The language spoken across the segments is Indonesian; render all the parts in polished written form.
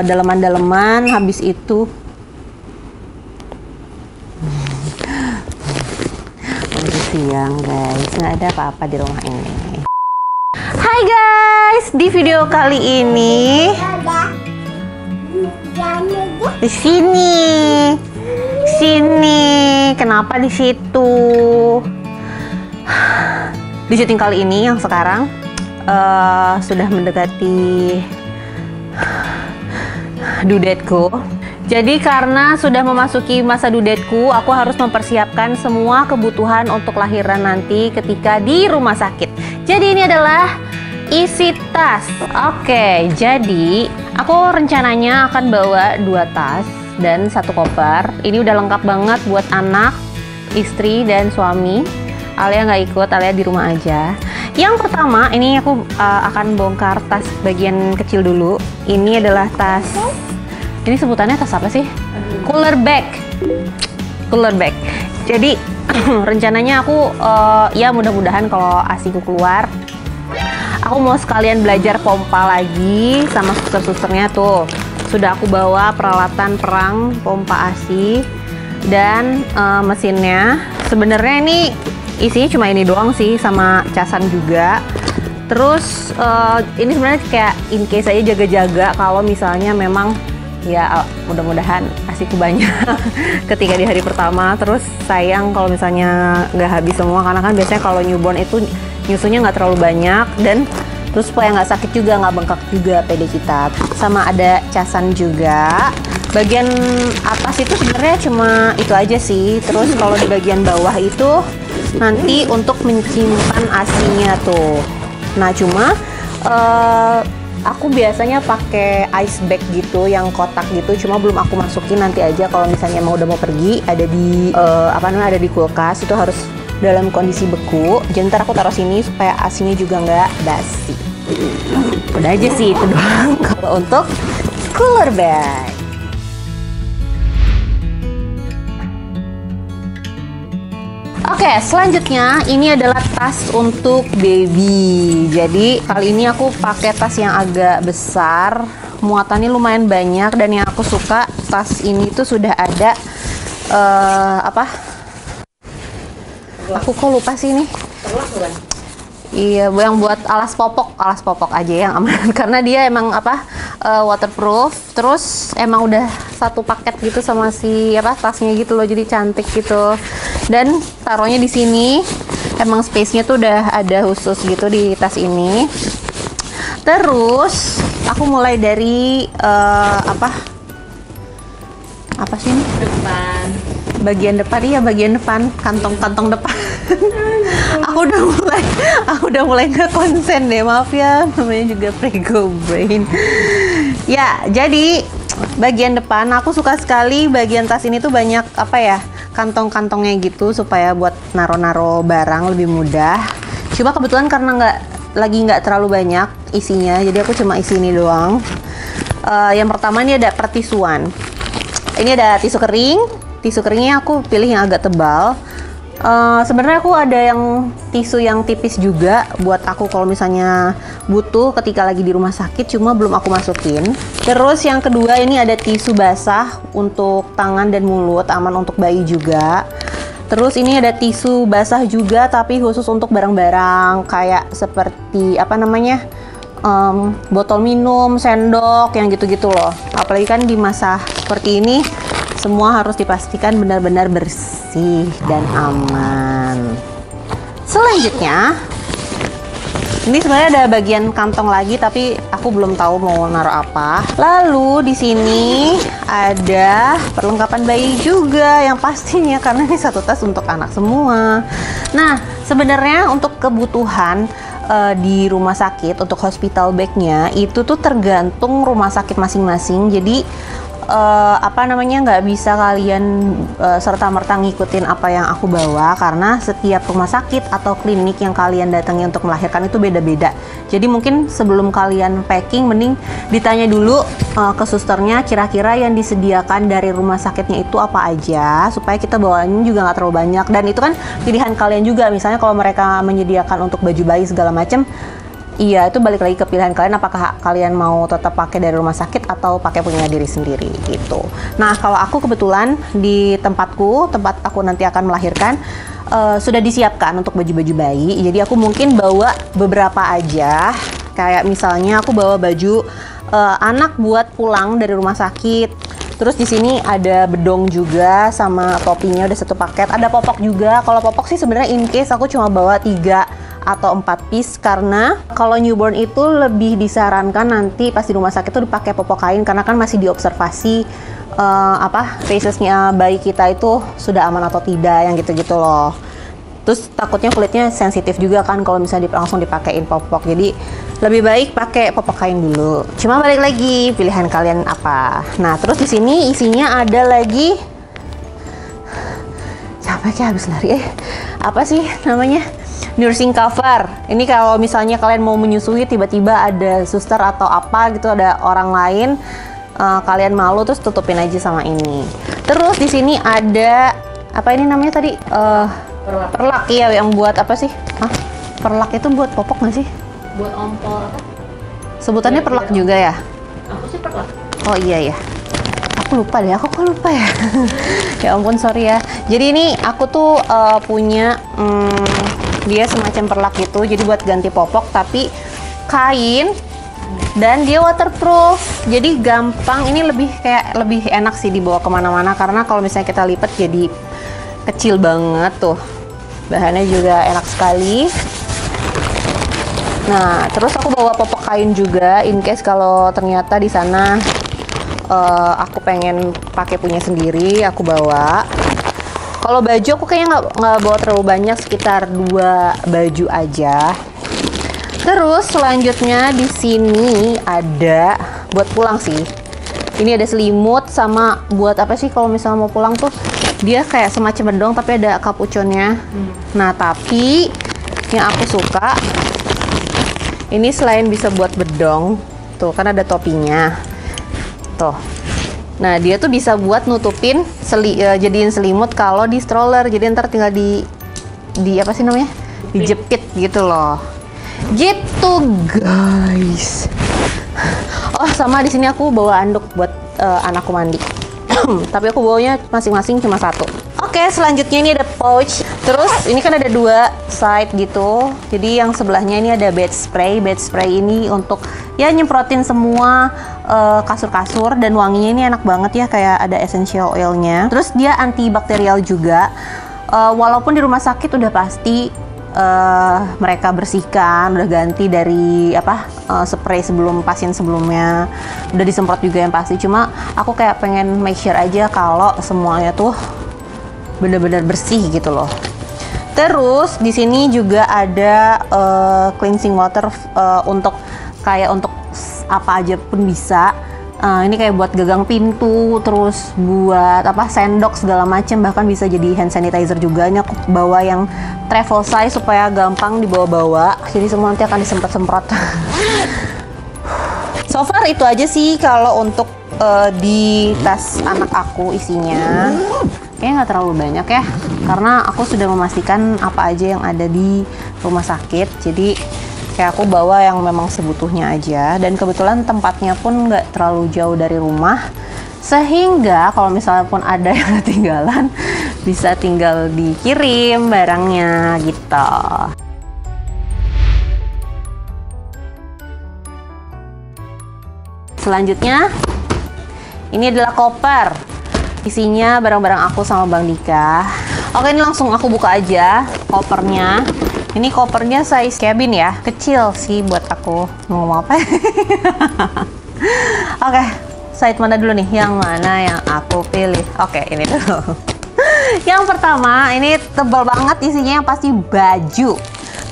daleman-daleman. Habis itu masih siang guys, nggak ada apa-apa di rumah ini. Hai guys, di video kali ini di sini. Kenapa di situ? Di syuting kali ini yang sekarang sudah mendekati due date-ku. Jadi karena sudah memasuki masa due date-ku, aku harus mempersiapkan semua kebutuhan untuk lahiran nanti ketika di rumah sakit. Jadi ini adalah isi tas. Oke, jadi aku rencananya akan bawa 2 tas dan 1 koper. Ini udah lengkap banget buat anak, istri, dan suami. Alia nggak ikut, Alia di rumah aja. Yang pertama, ini aku akan bongkar tas bagian kecil dulu. Ini adalah tas, ini sebutannya tas apa sih? Cooler bag. Jadi rencananya aku ya mudah-mudahan kalau ASIku keluar, aku mau sekalian belajar pompa lagi sama suster-susternya tuh. Sudah aku bawa peralatan perang pompa ASI dan mesinnya. Sebenarnya ini isinya cuma ini doang sih, sama casan juga. Terus ini sebenarnya kayak in case aja, jaga-jaga kalau misalnya memang ya mudah-mudahan ASIku banyak ketika di hari pertama. Terus sayang kalau misalnya nggak habis semua, karena kan biasanya kalau newborn itu nyusunya nggak terlalu banyak, dan terus supaya nggak sakit juga, nggak bengkak juga PD kita. Sama ada casan juga. Bagian atas itu sebenarnya cuma itu aja sih. Terus kalau di bagian bawah itu nanti untuk menyimpan ASInya tuh. Nah cuma aku biasanya pakai ice bag gitu, yang kotak gitu. Cuma belum aku masukin, nanti aja kalau misalnya udah mau pergi. Ada di ada di kulkas, itu harus dalam kondisi beku. Jadi ntar aku taruh sini supaya ASInya juga nggak basi. Udah aja sih itu doang kalau untuk cooler bag. Oke, selanjutnya ini adalah tas untuk baby. Jadi kali ini aku pakai tas yang agak besar, muatannya lumayan banyak, dan yang aku suka tas ini tuh sudah ada aku kok lupa sih ini. Iya, yang buat alas popok aja yang aman karena dia emang waterproof. Terus emang udah satu paket gitu sama si tasnya gitu loh, jadi cantik gitu. Dan taruhnya di sini emang space-nya tuh udah ada khusus gitu di tas ini. Terus aku mulai dari apa sih ini? Bagian depan, kantong depan. aku udah mulai nggak konsen deh, maaf ya, namanya juga prego brain. Ya, jadi bagian depan aku suka sekali bagian tas ini tuh banyak kantong-kantongnya gitu, supaya buat naro-naro barang lebih mudah. Cuma kebetulan karena nggak terlalu banyak isinya, jadi aku cuma isi ini doang. Yang pertama ini ada pertisuan. Ini ada tisu kering. Tisu keringnya aku pilih yang agak tebal. Sebenarnya aku ada yang tisu yang tipis juga buat aku kalau misalnya butuh ketika lagi di rumah sakit, cuma belum aku masukin. Terus yang kedua ini ada tisu basah untuk tangan dan mulut, aman untuk bayi juga. Terus ini ada tisu basah juga, tapi khusus untuk barang-barang kayak seperti botol minum, sendok, yang gitu-gitu loh. Apalagi kan di masa seperti ini, semua harus dipastikan benar-benar bersih dan aman. Selanjutnya, ini sebenarnya ada bagian kantong lagi, tapi aku belum tahu mau naruh apa. Lalu di sini ada perlengkapan bayi juga yang pastinya, karena ini satu tas untuk anak semua. Nah, sebenarnya untuk kebutuhan di rumah sakit untuk hospital bag-nya itu tuh tergantung rumah sakit masing-masing. Jadi nggak bisa kalian serta-merta ngikutin apa yang aku bawa, karena setiap rumah sakit atau klinik yang kalian datangi untuk melahirkan itu beda-beda. Jadi mungkin sebelum kalian packing, mending ditanya dulu ke susternya kira-kira yang disediakan dari rumah sakitnya itu apa aja, supaya kita bawanya juga nggak terlalu banyak. Dan itu kan pilihan kalian juga. Misalnya kalau mereka menyediakan untuk baju bayi segala macam, iya, itu balik lagi ke pilihan kalian, apakah kalian mau tetap pakai dari rumah sakit atau pakai punya diri sendiri gitu. Nah, kalau aku kebetulan di tempat aku nanti akan melahirkan, sudah disiapkan untuk baju-baju bayi. Jadi aku mungkin bawa beberapa aja. Kayak misalnya aku bawa baju anak buat pulang dari rumah sakit. Terus di sini ada bedong juga sama topinya udah satu paket. Ada popok juga. Kalau popok sih sebenarnya in case aku cuma bawa 3 atau 4 piece, karena kalau newborn itu lebih disarankan nanti pas di rumah sakit tuh dipakai popok kain karena kan masih diobservasi facesnya bayi kita itu sudah aman atau tidak, yang gitu-gitu loh. Terus takutnya kulitnya sensitif juga kan kalau misalnya langsung dipakein popok. Jadi lebih baik pakai popok kain dulu. Cuma balik lagi pilihan kalian apa. Nah, terus di sini isinya ada lagi, capek kayak habis lari. Apa sih namanya? Nursing cover. Ini kalau misalnya kalian mau menyusui tiba-tiba ada suster atau apa gitu, ada orang lain, kalian malu terus tutupin aja sama ini. Terus di sini ada apa ini namanya tadi? Perlak. Iya, yang buat apa sih? Perlak itu buat popok nggak sih? Buat ompol apa? Sebutannya perlak juga ya? Aku sih perlak. Oh iya ya. Aku lupa deh, aku kok lupa ya. Ya ampun, sorry ya. Jadi ini aku tuh punya dia semacam perlak gitu. Jadi buat ganti popok tapi kain. Dan dia waterproof, jadi gampang. Ini lebih enak sih dibawa kemana-mana karena kalau misalnya kita lipat jadi kecil banget tuh. Bahannya juga enak sekali. Nah, terus aku bawa popok kain juga in case kalau ternyata di sana aku pengen pakai punya sendiri, aku bawa. Kalau baju aku kayaknya nggak bawa terlalu banyak, sekitar 2 baju aja. Terus selanjutnya di sini ada buat pulang sih. Ini ada selimut sama buat apa sih kalau misalnya mau pulang tuh, dia kayak semacam bedong tapi ada kapuconnya. Nah, tapi yang aku suka ini selain bisa buat bedong, tuh kan ada topinya. Tuh. Nah, dia tuh bisa buat nutupin jadiin selimut kalau di stroller. Jadi ntar tinggal di apa sih namanya? Dijepit gitu loh. Gitu guys. Oh, sama di sini aku bawa anduk buat anakku mandi. Tapi aku bawanya masing-masing cuma 1. Oke, selanjutnya ini ada pouch. Terus ini kan ada 2 side gitu. Jadi yang sebelahnya ini ada bed spray. Bed spray ini untuk ya nyemprotin semua kasur-kasur, dan wanginya ini enak banget ya, kayak ada essential oilnya. Terus dia antibakterial juga. Walaupun di rumah sakit udah pasti mereka bersihkan, udah ganti dari spray sebelum pasien sebelumnya, udah disemprot juga yang pasti. Cuma aku kayak pengen make sure aja kalau semuanya tuh bener-bener bersih gitu loh. Terus di sini juga ada cleansing water untuk apa aja pun bisa. Ini kayak buat gagang pintu, terus buat sendok segala macam, bahkan bisa jadi hand sanitizer juga. Ini aku bawa yang travel size supaya gampang dibawa-bawa. Jadi semua nanti akan disemprot-semprot. So far itu aja sih kalau untuk di tas anak aku isinya. Kayaknya nggak terlalu banyak ya, karena aku sudah memastikan apa aja yang ada di rumah sakit. Jadi kayak aku bawa yang memang sebutuhnya aja, dan kebetulan tempatnya pun nggak terlalu jauh dari rumah, sehingga kalau misalnya pun ada yang ketinggalan bisa tinggal dikirim barangnya gitu. Selanjutnya ini adalah koper, isinya barang-barang aku sama Bang Dika. Oke, ini langsung aku buka aja kopernya. Ini kopernya size cabin ya, kecil sih buat aku. Ngomong apa? Oke, side mana dulu nih? Yang mana yang aku pilih? Oke, ini dulu. Yang pertama, ini tebal banget isinya, yang pasti baju.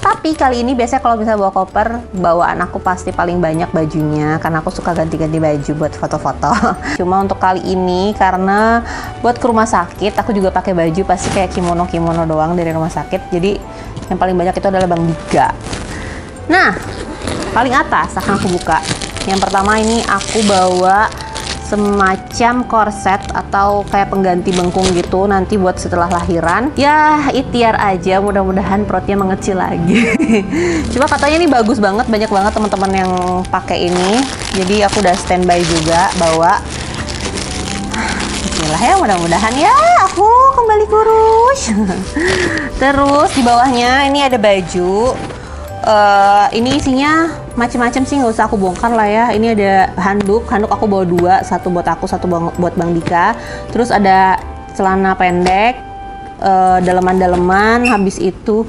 Tapi kali ini biasanya kalau bisa bawa koper, bawaan aku pasti paling banyak bajunya, karena aku suka ganti-ganti baju buat foto-foto. Cuma untuk kali ini, karena buat ke rumah sakit, aku juga pakai baju pasti kayak kimono-kimono doang dari rumah sakit. Jadi yang paling banyak itu adalah Bang Dika. Nah, paling atas akan aku buka. Yang pertama ini aku bawa semacam korset atau kayak pengganti bengkung gitu nanti buat setelah lahiran. Ya ikhtiar aja, mudah-mudahan perutnya mengecil lagi. Cuma katanya ini bagus banget, banyak banget teman-teman yang pakai ini. Jadi aku udah standby juga bawa. Bismillah ya, mudah-mudahan ya aku kembali kurus. Terus di bawahnya ini ada baju. Ini isinya macam-macam sih, nggak usah aku bongkar lah ya. Ini ada handuk aku bawa 2, satu buat aku, satu buat Bang Dika. Terus ada celana pendek, daleman-daleman. Habis itu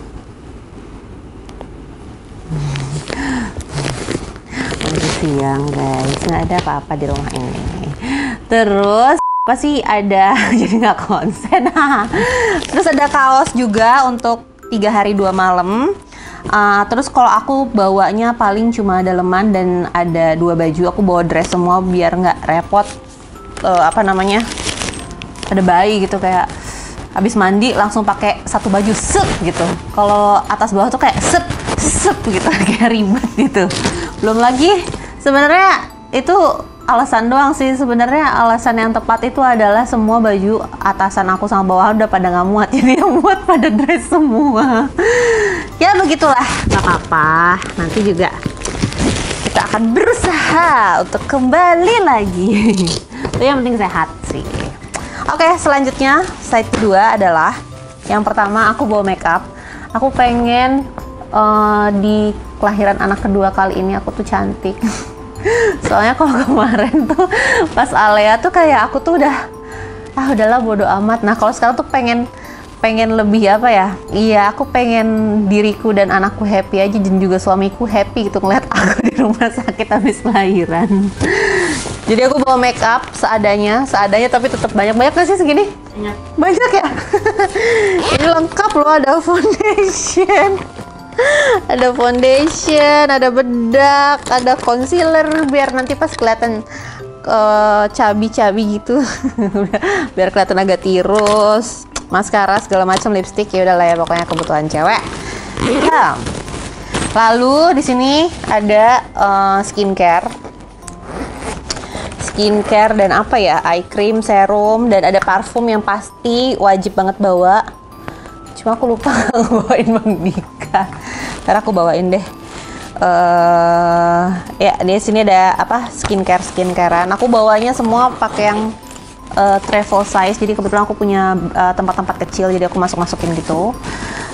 siang guys, nggak ada apa-apa di rumah ini. Terus apa sih ada jadi nggak konsen. Terus ada kaos juga untuk 3 hari 2 malam. Terus kalau aku bawanya paling cuma daleman dan ada 2 baju. Aku bawa dress semua biar nggak repot. Apa namanya, ada bayi gitu, kayak habis mandi langsung pakai satu baju set gitu. Kalau atas bawah tuh kayak set gitu, kayak ribet gitu. Belum lagi sebenarnya itu alasan doang sih. Sebenarnya alasan yang tepat itu adalah semua baju atasan aku sama bawah udah pada nggak muat, jadi yang muat pada dress semua. Ya begitulah, nggak apa-apa. Nanti juga kita akan berusaha untuk kembali lagi. Itu yang penting sehat sih. Oke, selanjutnya side kedua adalah yang pertama aku bawa makeup. Aku pengen di kelahiran anak kedua kali ini aku tuh cantik. Soalnya kalau kemarin tuh pas Alea tuh kayak aku tuh udahlah bodo amat. Nah kalau sekarang tuh pengen lebih apa ya, iya aku pengen diriku dan anakku happy aja, dan juga suamiku happy gitu ngeliat aku di rumah sakit habis lahiran. Jadi aku bawa make up seadanya tapi tetap banyak nggak sih segini? Banyak ya. Ini lengkap loh, ada foundation, ada bedak, ada concealer biar nanti pas kelihatan cabi gitu. Biar kelihatan agak tirus. Maskara segala macam, lipstick, ya udah lah ya, pokoknya kebutuhan cewek. Ya. Lalu di sini ada skincare dan apa ya, eye cream, serum, dan ada parfum yang pasti wajib banget bawa. Cuma aku lupa bawain Bang Dika. Ntar aku bawain deh. Ya di sini ada apa, skincarean. Aku bawanya semua pakai yang travel size, jadi kebetulan aku punya tempat-tempat kecil, jadi aku masukin gitu.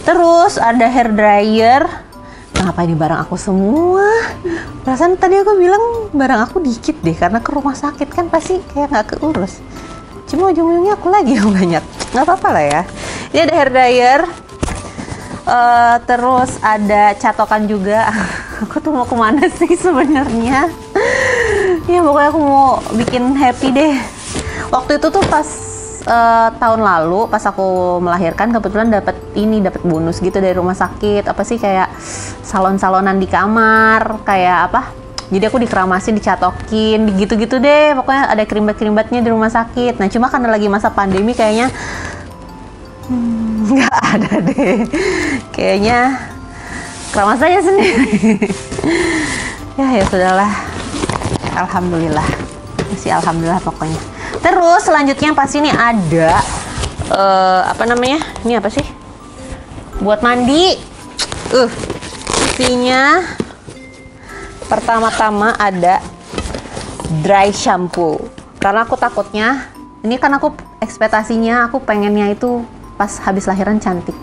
Terus ada hair dryer. Kenapa ini barang aku semua? Perasaan tadi aku bilang barang aku dikit deh, karena ke rumah sakit kan pasti kayak nggak keurus. Cuma ujung-ujungnya aku lagi yang banyak. Nggak apa-apa lah ya. Ini ada hair dryer. Terus ada catokan juga. Aku tuh mau kemana sih sebenarnya? Ya pokoknya aku mau bikin happy deh. Waktu itu tuh pas tahun lalu pas aku melahirkan, kebetulan dapat bonus gitu dari rumah sakit. Apa sih, kayak salon-salonan di kamar, kayak apa? Jadi aku dikeramasin, dicatokin, gitu-gitu deh. Pokoknya ada kerimbat-kerimbatnya di rumah sakit. Nah cuma karena lagi masa pandemi kayaknya nggak ada deh. Kayaknya keramas aja sendiri. Ya sudahlah. Alhamdulillah. Masih alhamdulillah pokoknya. Terus selanjutnya pas ini ada apa namanya? Ini apa sih? Buat mandi. Isinya pertama-tama ada dry shampoo. Karena aku takutnya, ini kan aku ekspektasinya aku pengennya itu pas habis lahiran cantik.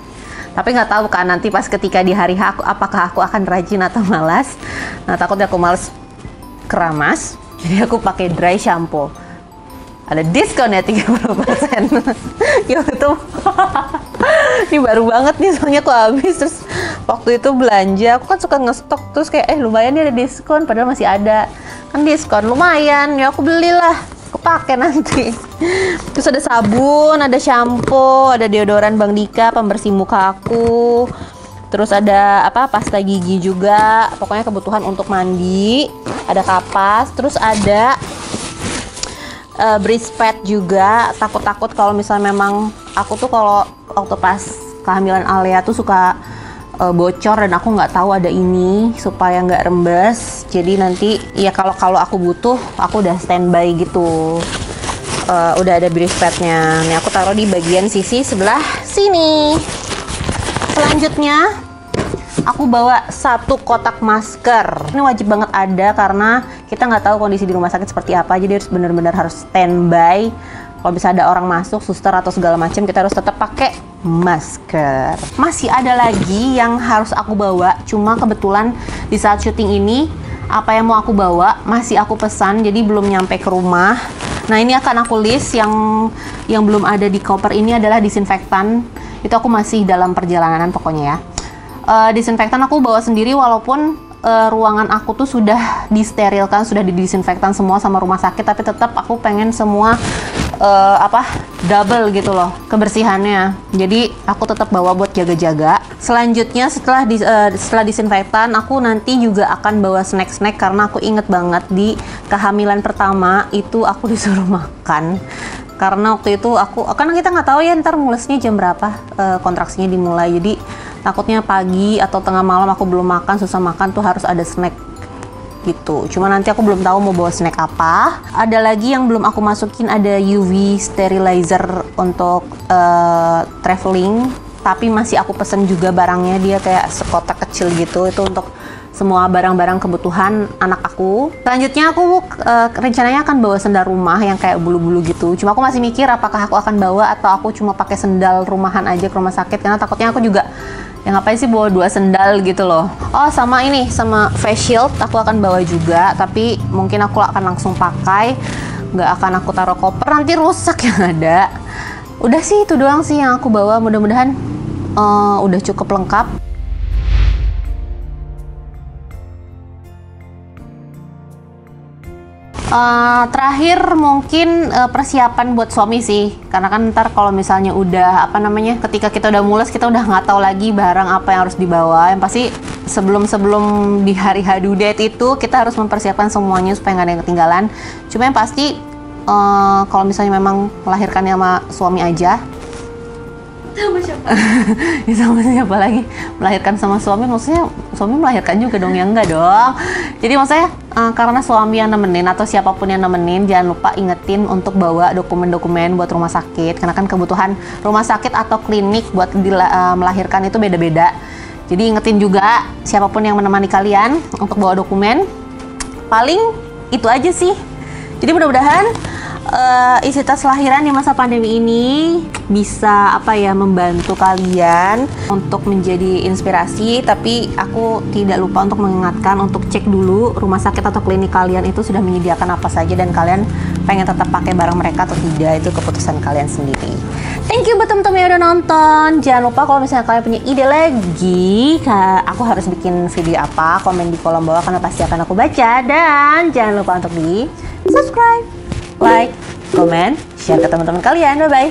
Tapi nggak tahu kan nanti pas ketika di hari H apakah aku akan rajin atau malas. Nah takutnya aku malas keramas, jadi aku pakai dry shampoo. Ada diskon ya 30%. Ya itu ini baru banget nih, soalnya aku habis. Terus waktu itu belanja, aku kan suka ngestok, terus kayak lumayan nih ada diskon, padahal masih ada kan diskon, lumayan ya aku belilah, aku pakai nanti. Terus ada sabun, ada shampoo, ada deodoran Bang Dika, pembersih muka aku. Terus ada apa, pasta gigi juga, pokoknya kebutuhan untuk mandi. Ada kapas, terus ada breast pad juga. Takut-takut kalau misalnya memang aku tuh kalau waktu pas kehamilan Alea tuh suka bocor dan aku nggak tahu ada ini supaya nggak rembes. Jadi nanti ya kalau aku butuh aku udah standby gitu. Udah ada grease padnya. Nih aku taruh di bagian sisi sebelah sini. Selanjutnya aku bawa 1 kotak masker. Ini wajib banget ada karena kita nggak tahu kondisi di rumah sakit seperti apa. Jadi harus benar-benar harus standby. Kalau bisa ada orang masuk, suster atau segala macam, kita harus tetap pakai masker. Masih ada lagi yang harus aku bawa, cuma kebetulan di saat syuting ini apa yang mau aku bawa masih aku pesan, jadi belum nyampe ke rumah. Nah ini akan aku list yang belum ada di koper ini adalah disinfektan. Itu aku masih dalam perjalanan pokoknya ya. Disinfektan aku bawa sendiri walaupun ruangan aku tuh sudah disterilkan, sudah didisinfektan semua sama rumah sakit, tapi tetap aku pengen semua double gitu loh kebersihannya. Jadi aku tetap bawa buat jaga-jaga. Selanjutnya setelah disinfektan, aku nanti juga akan bawa snack-snack karena aku inget banget di kehamilan pertama itu aku disuruh makan. Karena waktu itu karena kita nggak tahu ya ntar mulesnya jam berapa kontraksinya dimulai. Jadi takutnya pagi atau tengah malam aku belum makan, susah makan tuh harus ada snack gitu. Cuma nanti aku belum tahu mau bawa snack apa. Ada lagi yang belum aku masukin, ada UV sterilizer untuk traveling, tapi masih aku pesen juga barangnya. Dia kayak sekotak kecil gitu, itu untuk semua barang-barang kebutuhan anak aku. Selanjutnya aku rencananya akan bawa sendal rumah yang kayak bulu-bulu gitu. Cuma aku masih mikir apakah aku akan bawa atau aku cuma pakai sendal rumahan aja ke rumah sakit, karena takutnya aku juga ya ngapain sih bawa 2 sendal gitu loh. Oh sama ini, sama face shield aku akan bawa juga, tapi mungkin aku akan langsung pakai, nggak akan aku taruh koper, nanti rusak yang ada. Udah sih itu doang sih yang aku bawa, mudah-mudahan udah cukup lengkap. Terakhir mungkin persiapan buat suami sih, karena kan ntar kalau misalnya udah ketika kita udah mules, kita udah nggak tahu lagi barang apa yang harus dibawa. Yang pasti sebelum di hari due date itu kita harus mempersiapkan semuanya supaya nggak ada yang ketinggalan. Cuma yang pasti kalau misalnya memang melahirkannya sama suami aja. Sama siapa? Ya sama siapa lagi? Melahirkan sama suami, maksudnya suami melahirkan juga dong? Ya enggak dong. Jadi maksudnya karena suami yang nemenin atau siapapun yang nemenin, jangan lupa ingetin untuk bawa dokumen-dokumen buat rumah sakit, karena kan kebutuhan rumah sakit atau klinik buat melahirkan itu beda-beda. Jadi ingetin juga siapapun yang menemani kalian untuk bawa dokumen. Paling itu aja sih. Jadi mudah-mudahan isi tas lahiran di masa pandemi ini bisa membantu kalian untuk menjadi inspirasi. Tapi aku tidak lupa untuk mengingatkan untuk cek dulu rumah sakit atau klinik kalian itu sudah menyediakan apa saja, dan kalian pengen tetap pakai barang mereka atau tidak, itu keputusan kalian sendiri. Thank you buat teman-teman yang udah nonton. Jangan lupa kalau misalnya kalian punya ide lagi aku harus bikin video apa, komen di kolom bawah karena pasti akan aku baca. Dan jangan lupa untuk di subscribe, like, comment, share ke teman-teman kalian. Bye-bye.